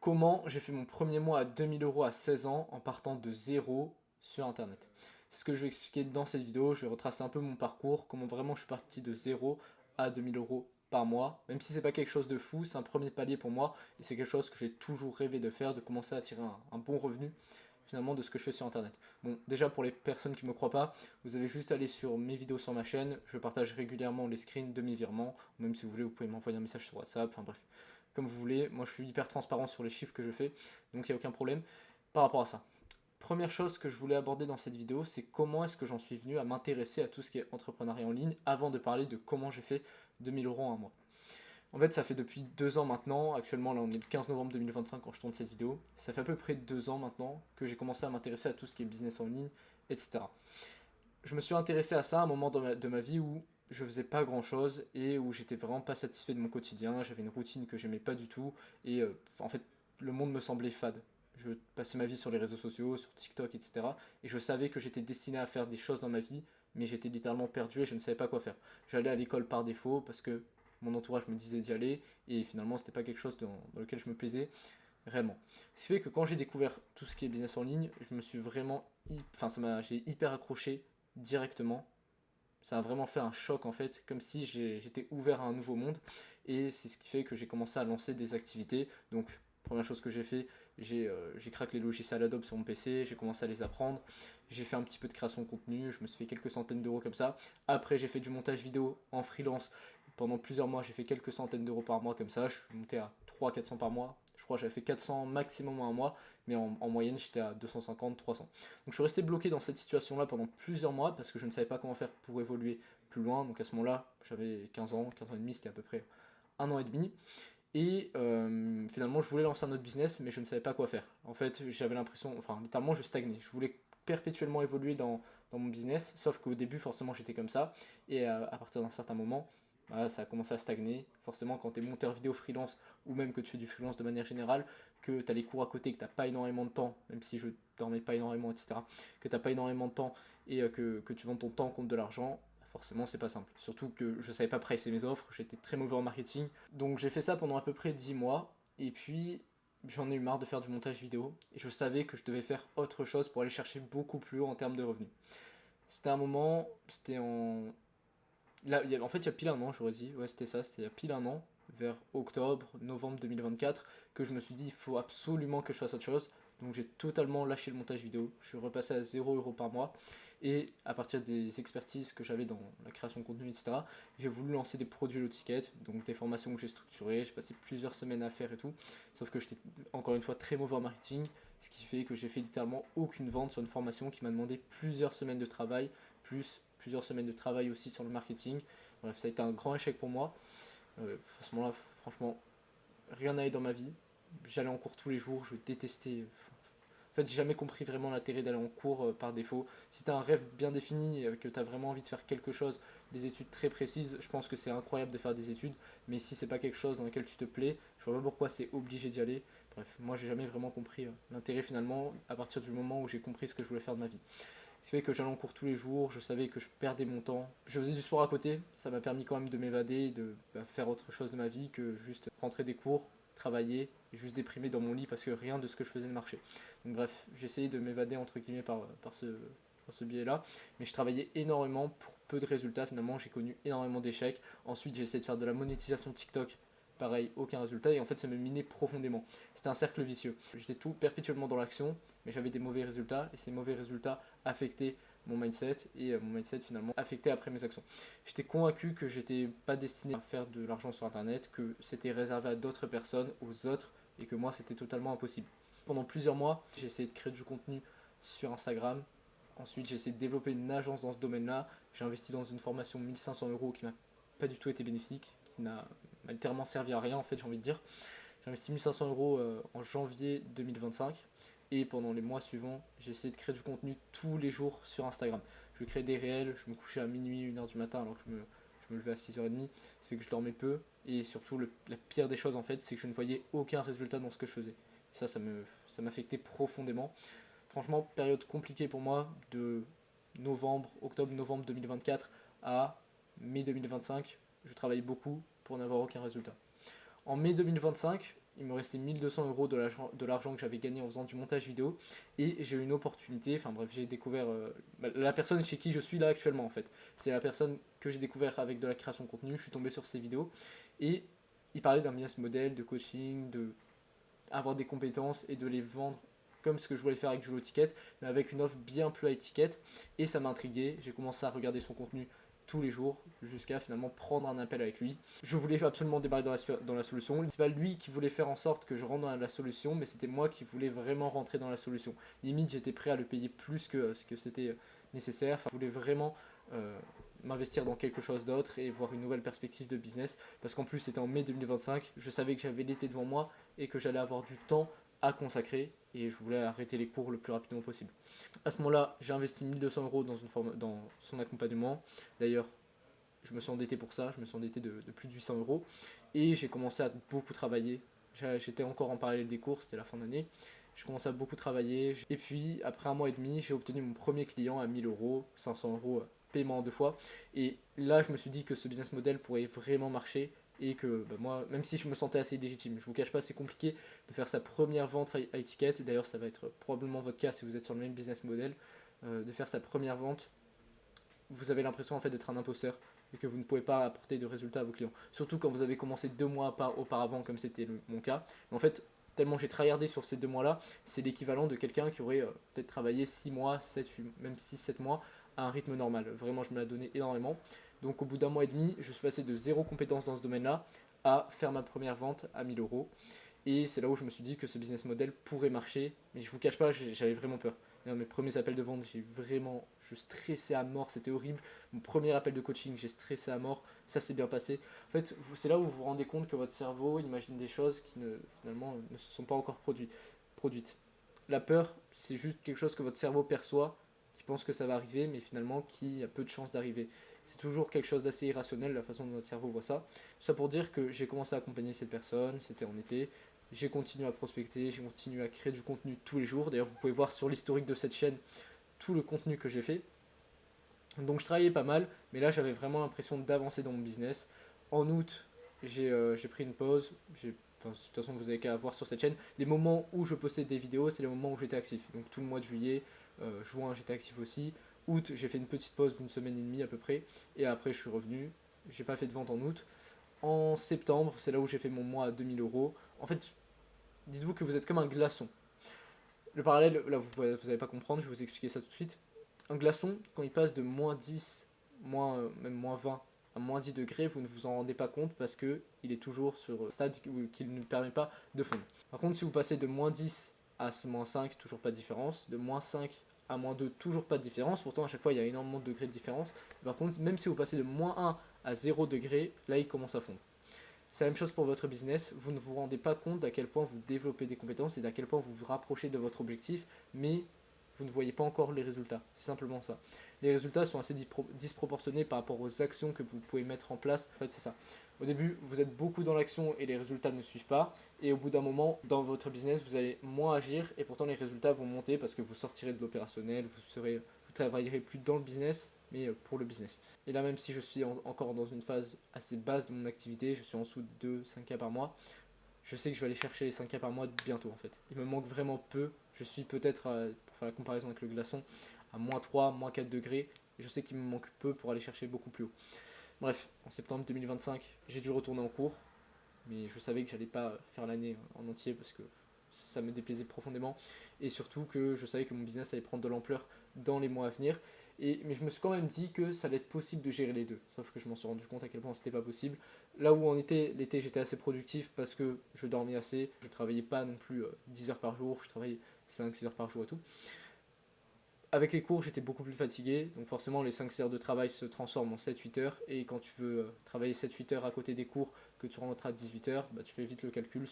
Comment j'ai fait mon premier mois à 2000 euros à 16 ans en partant de zéro sur internet. C'est ce que je vais expliquer dans cette vidéo. Je vais retracer un peu mon parcours, comment vraiment je suis parti de zéro à 2000 euros par mois. Même si c'est pas quelque chose de fou, c'est un premier palier pour moi et c'est quelque chose que j'ai toujours rêvé de faire, de commencer à tirer un bon revenu finalement de ce que je fais sur internet. Bon, déjà pour les personnes qui ne me croient pas, vous avez juste à aller sur mes vidéos sur ma chaîne, je partage régulièrement les screens de mes virements, même si vous voulez, vous pouvez m'envoyer un message sur WhatsApp, enfin bref, comme vous voulez. Moi je suis hyper transparent sur les chiffres que je fais, donc il n'y a aucun problème par rapport à ça. Première chose que je voulais aborder dans cette vidéo, c'est comment est-ce que j'en suis venu à m'intéresser à tout ce qui est entrepreneuriat en ligne avant de parler de comment j'ai fait 2000 euros en un mois. En fait, ça fait depuis 2 ans maintenant, actuellement là on est le 15 novembre 2025 quand je tourne cette vidéo, ça fait à peu près 2 ans maintenant que j'ai commencé à m'intéresser à tout ce qui est business en ligne, etc. Je me suis intéressé à ça à un moment de ma vie où je faisais pas grand chose et où j'étais vraiment pas satisfait de mon quotidien, j'avais une routine que j'aimais pas du tout et en fait le monde me semblait fade. Je passais ma vie sur les réseaux sociaux, sur TikTok, etc. Et je savais que j'étais destiné à faire des choses dans ma vie, mais j'étais littéralement perdu et je ne savais pas quoi faire. J'allais à l'école par défaut parce que mon entourage me disait d'y aller et finalement c'était pas quelque chose dans lequel je me plaisais réellement. Ce qui fait que quand j'ai découvert tout ce qui est business en ligne, je me suis vraiment, enfin j'ai hyper accroché directement. Ça a vraiment fait un choc en fait, comme si j'étais ouvert à un nouveau monde. Et c'est ce qui fait que j'ai commencé à lancer des activités. Donc première chose que j'ai fait, j'ai craqué les logiciels Adobe sur mon PC, j'ai commencé à les apprendre. J'ai fait un petit peu de création de contenu, je me suis fait quelques centaines d'euros comme ça. Après j'ai fait du montage vidéo en freelance. Pendant plusieurs mois, j'ai fait quelques centaines d'euros par mois comme ça. Je suis monté à 300-400 par mois. Je crois que j'avais fait 400 maximum en un mois, mais en moyenne j'étais à 250-300. Donc je suis resté bloqué dans cette situation-là pendant plusieurs mois parce que je ne savais pas comment faire pour évoluer plus loin. Donc à ce moment-là, j'avais 15 ans, 15 ans et demi, c'était à peu près un an et demi. Et finalement, je voulais lancer un autre business, mais je ne savais pas quoi faire. En fait, j'avais l'impression, enfin, littéralement, je stagnais. Je voulais perpétuellement évoluer dans mon business, sauf qu'au début, forcément, j'étais comme ça. Et à partir d'un certain moment, bah, ça a commencé à stagner. Forcément, quand tu es monteur vidéo freelance, ou même que tu fais du freelance de manière générale, que tu as les cours à côté, que tu n'as pas énormément de temps, même si je dormais pas énormément, etc., que tu n'as pas énormément de temps et que tu vends ton temps contre de l'argent, forcément c'est pas simple. Surtout que je savais pas pricer mes offres, j'étais très mauvais en marketing. Donc j'ai fait ça pendant à peu près 10 mois, et puis j'en ai eu marre de faire du montage vidéo, et je savais que je devais faire autre chose pour aller chercher beaucoup plus haut en termes de revenus. C'était un moment, c'était en... Là, en fait il y a pile un an, j'aurais dit, ouais c'était ça, c'était il y a pile un an, vers octobre, novembre 2024, que je me suis dit il faut absolument que je fasse autre chose. Donc j'ai totalement lâché le montage vidéo, je suis repassé à 0 € par mois. Et à partir des expertises que j'avais dans la création de contenu, etc., j'ai voulu lancer des produits low ticket, donc des formations que j'ai structurées, j'ai passé plusieurs semaines à faire et tout. Sauf que j'étais encore une fois très mauvais en marketing, ce qui fait que j'ai fait littéralement aucune vente sur une formation qui m'a demandé plusieurs semaines de travail, plus plusieurs semaines de travail aussi sur le marketing. Bref, ça a été un grand échec pour moi. À ce moment-là, franchement, rien n'allait dans ma vie. J'allais en cours tous les jours, je détestais. En fait, j'ai jamais compris vraiment l'intérêt d'aller en cours par défaut. Si tu as un rêve bien défini et que tu as vraiment envie de faire quelque chose, des études très précises, je pense que c'est incroyable de faire des études. Mais si c'est pas quelque chose dans lequel tu te plais, je vois pas pourquoi c'est obligé d'y aller. Bref, moi j'ai jamais vraiment compris l'intérêt finalement à partir du moment où j'ai compris ce que je voulais faire de ma vie. Ce qui fait que j'allais en cours tous les jours, je savais que je perdais mon temps. Je faisais du sport à côté, ça m'a permis quand même de m'évader, de faire autre chose de ma vie que juste rentrer des cours, travailler et juste déprimer dans mon lit parce que rien de ce que je faisais ne marchait. Donc bref, j'essayais de m'évader entre guillemets par ce biais-là, mais je travaillais énormément pour peu de résultats. Finalement, j'ai connu énormément d'échecs. Ensuite, j'ai essayé de faire de la monétisation TikTok. Pareil, aucun résultat, et en fait ça me minait profondément. C'était un cercle vicieux. J'étais tout perpétuellement dans l'action, mais j'avais des mauvais résultats, et ces mauvais résultats affectaient mon mindset, et mon mindset finalement affectait après mes actions. J'étais convaincu que j'étais pas destiné à faire de l'argent sur internet, que c'était réservé à d'autres personnes, aux autres, et que moi c'était totalement impossible. Pendant plusieurs mois, j'ai essayé de créer du contenu sur Instagram. Ensuite, j'ai essayé de développer une agence dans ce domaine-là. J'ai investi dans une formation 1500 € qui m'a pas du tout été bénéfique, qui m'a littéralement servi à rien en fait, j'ai envie de dire. J'ai investi 1500 € en janvier 2025, et pendant les mois suivants, j'ai essayé de créer du contenu tous les jours sur Instagram. Je créais des réels, je me couchais à minuit, 1 h du matin alors que je me levais à 6 h 30, ça fait que je dormais peu, et surtout la pire des choses en fait, c'est que je ne voyais aucun résultat dans ce que je faisais. Ça m'affectait profondément. Franchement, période compliquée pour moi, de octobre-novembre 2024 à mai 2025, je travaillais beaucoup pour n'avoir aucun résultat. En mai 2025, il me restait 1200 € de l'argent que j'avais gagné en faisant du montage vidéo, et j'ai eu une opportunité, enfin bref, j'ai découvert la personne chez qui je suis là actuellement en fait. C'est la personne que j'ai découvert avec de la création de contenu, je suis tombé sur ses vidéos, et il parlait d'un business model, de coaching, de avoir des compétences et de les vendre comme ce que je voulais faire avec Julio Ticket, mais avec une offre bien plus high ticket. Et ça m'a intrigué. J'ai commencé à regarder son contenu tous les jours jusqu'à finalement prendre un appel avec lui. Je voulais absolument débarrer dans la solution. C'est pas lui qui voulait faire en sorte que je rentre dans la solution, mais c'était moi qui voulais vraiment rentrer dans la solution. Limite, j'étais prêt à le payer plus que ce que c'était nécessaire. Enfin, je voulais vraiment m'investir dans quelque chose d'autre et voir une nouvelle perspective de business, parce qu'en plus c'était en mai 2025, je savais que j'avais l'été devant moi et que j'allais avoir du temps à consacrer, et je voulais arrêter les cours le plus rapidement possible. À ce moment-là, j'ai investi 1200 € dans son accompagnement. D'ailleurs, je me suis endetté pour ça, je me suis endetté de plus de 800 € et j'ai commencé à beaucoup travailler. J'étais encore en parallèle des cours, c'était la fin d'année. J'ai commencé à beaucoup travailler et puis après un mois et demi, j'ai obtenu mon premier client à 1000 €, 500 € paiement en 2 fois. Et là, je me suis dit que ce business model pourrait vraiment marcher et que moi, même si je me sentais assez légitime, je vous cache pas, c'est compliqué de faire sa première vente à étiquette. D'ailleurs, ça va être probablement votre cas si vous êtes sur le même business model, de faire sa première vente. Vous avez l'impression en fait d'être un imposteur et que vous ne pouvez pas apporter de résultats à vos clients. Surtout quand vous avez commencé 2 mois auparavant, comme c'était mon cas. Mais en fait, tellement j'ai tryhardé sur ces 2 mois-là, c'est l'équivalent de quelqu'un qui aurait peut-être travaillé 6 mois, 7, 8, même 6-7 mois à un rythme normal. Vraiment, je me l'ai donné énormément. Donc au bout d'un mois et demi, je suis passé de zéro compétence dans ce domaine-là à faire ma première vente à 1000 €. Et c'est là où je me suis dit que ce business model pourrait marcher. Mais je vous cache pas, j'avais vraiment peur. Dans mes premiers appels de vente, je stressais à mort, c'était horrible. Mon premier appel de coaching, j'ai stressé à mort. Ça s'est bien passé. En fait, c'est là où vous vous rendez compte que votre cerveau imagine des choses qui finalement ne se sont pas encore produites. La peur, c'est juste quelque chose que votre cerveau perçoit, qui pense que ça va arriver, mais finalement qui a peu de chances d'arriver. C'est toujours quelque chose d'assez irrationnel, la façon dont notre cerveau voit ça. Tout ça pour dire que j'ai commencé à accompagner cette personne, c'était en été. J'ai continué à prospecter, j'ai continué à créer du contenu tous les jours. D'ailleurs, vous pouvez voir sur l'historique de cette chaîne tout le contenu que j'ai fait. Donc je travaillais pas mal, mais là j'avais vraiment l'impression d'avancer dans mon business. En août, j'ai pris une pause. Enfin, de toute façon, vous avez qu'à voir sur cette chaîne. Les moments où je postais des vidéos, c'est les moments où j'étais actif. Donc tout le mois de juillet, juin, j'étais actif aussi. Août, j'ai fait une petite pause d'une semaine et demie à peu près. Et après, je suis revenu. J'ai pas fait de vente en août. En septembre, c'est là où j'ai fait mon mois à 2000 €. En fait, dites-vous que vous êtes comme un glaçon. Le parallèle, là, vous n'allez pas comprendre, je vais vous expliquer ça tout de suite. Un glaçon, quand il passe de -10, même -20 à -10 degrés, vous ne vous en rendez pas compte parce que il est toujours sur un stade qui ne permet pas de fondre. Par contre, si vous passez de -10 à -5, toujours pas de différence. De -5 à -2, toujours pas de différence. Pourtant, à chaque fois, il y a énormément de degrés de différence. Par contre, même si vous passez de -1 à 0 degré, là, il commence à fondre. C'est la même chose pour votre business. Vous ne vous rendez pas compte d'à quel point vous développez des compétences et d'à quel point vous vous rapprochez de votre objectif, mais vous ne voyez pas encore les résultats. C'est simplement ça. Les résultats sont assez disproportionnés par rapport aux actions que vous pouvez mettre en place. En fait, c'est ça. Au début, vous êtes beaucoup dans l'action et les résultats ne suivent pas. Et au bout d'un moment, dans votre business, vous allez moins agir et pourtant les résultats vont monter parce que vous sortirez de l'opérationnel, vous travaillerez plus dans le business, mais pour le business. Et là, même si je suis encore dans une phase assez basse de mon activité, je suis en dessous de 5K par mois, je sais que je vais aller chercher les 5K par mois bientôt en fait. Il me manque vraiment peu. Je suis peut-être, pour faire la comparaison avec le glaçon, à -3, -4 degrés. Et je sais qu'il me manque peu pour aller chercher beaucoup plus haut. Bref, en septembre 2025, j'ai dû retourner en cours. Mais je savais que j'allais pas faire l'année en entier parce que ça me déplaisait profondément. Et surtout que je savais que mon business allait prendre de l'ampleur dans les mois à venir. Mais je me suis quand même dit que ça allait être possible de gérer les deux. Sauf que je m'en suis rendu compte à quel point c'était pas possible. Là où en été, l'été j'étais assez productif parce que je dormais assez. Je travaillais pas non plus 10 heures par jour. Je travaillais 5-6 heures par jour et tout. Avec les cours, j'étais beaucoup plus fatigué. Donc forcément, les 5 heures de travail se transforment en 7-8 heures. Et quand tu veux travailler 7-8 heures à côté des cours, que tu rentres à 18 heures, bah, tu fais vite le calcul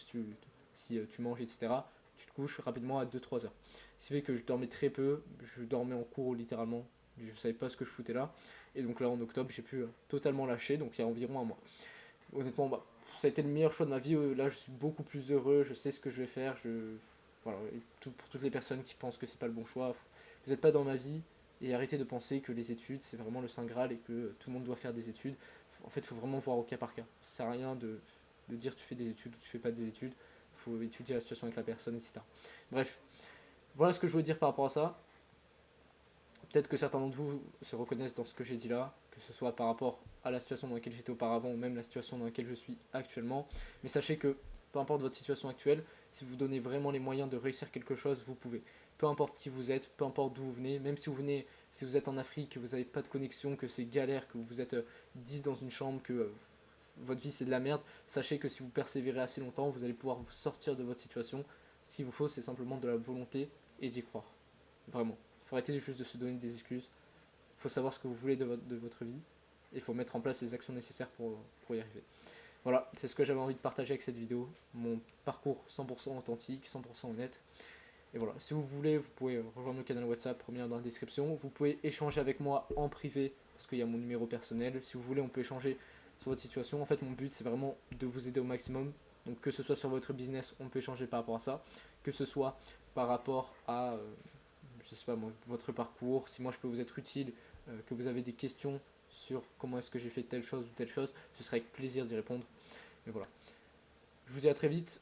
si tu manges, etc. Tu te couches rapidement à 2-3 heures. Ce qui fait que je dormais très peu. Je dormais en cours littéralement. Je ne savais pas ce que je foutais là. Et donc là, en octobre, j'ai pu totalement lâcher. Donc il y a environ un mois. Honnêtement, bah, ça a été le meilleur choix de ma vie. Là, je suis beaucoup plus heureux. Je sais ce que je vais faire. Voilà. Et pour toutes les personnes qui pensent que c'est pas le bon choix, vous n'êtes pas dans ma vie. Et arrêtez de penser que les études, c'est vraiment le Saint Graal et que tout le monde doit faire des études. En fait, il faut vraiment voir au cas par cas. Ça sert à rien de dire tu fais des études ou tu fais pas des études. faut étudier la situation avec la personne, etc. Bref, voilà ce que je voulais dire par rapport à ça. Peut-être que certains d'entre vous se reconnaissent dans ce que j'ai dit là, que ce soit par rapport à la situation dans laquelle j'étais auparavant ou même la situation dans laquelle je suis actuellement. Mais sachez que peu importe votre situation actuelle, si vous donnez vraiment les moyens de réussir quelque chose, vous pouvez. Peu importe qui vous êtes, peu importe d'où vous venez, même si vous êtes en Afrique, que vous n'avez pas de connexion, que c'est galère, que vous êtes 10 dans une chambre, que votre vie c'est de la merde, sachez que si vous persévérez assez longtemps, vous allez pouvoir vous sortir de votre situation. Ce qu'il vous faut, c'est simplement de la volonté et d'y croire. Vraiment. Il faut arrêter juste de se donner des excuses. Il faut savoir ce que vous voulez de votre vie. Et il faut mettre en place les actions nécessaires pour y arriver. Voilà, c'est ce que j'avais envie de partager avec cette vidéo. Mon parcours 100% authentique, 100% honnête. Et voilà, si vous voulez, vous pouvez rejoindre le canal WhatsApp, premier lien dans la description. Vous pouvez échanger avec moi en privé, parce qu'il y a mon numéro personnel. Si vous voulez, on peut échanger sur votre situation. En fait, mon but, c'est vraiment de vous aider au maximum. Donc que ce soit sur votre business, on peut échanger par rapport à ça. Que ce soit par rapport à je sais pas moi, votre parcours, si moi je peux vous être utile, que vous avez des questions sur comment est-ce que j'ai fait telle chose ou telle chose, ce serait avec plaisir d'y répondre. Et voilà. Je vous dis à très vite,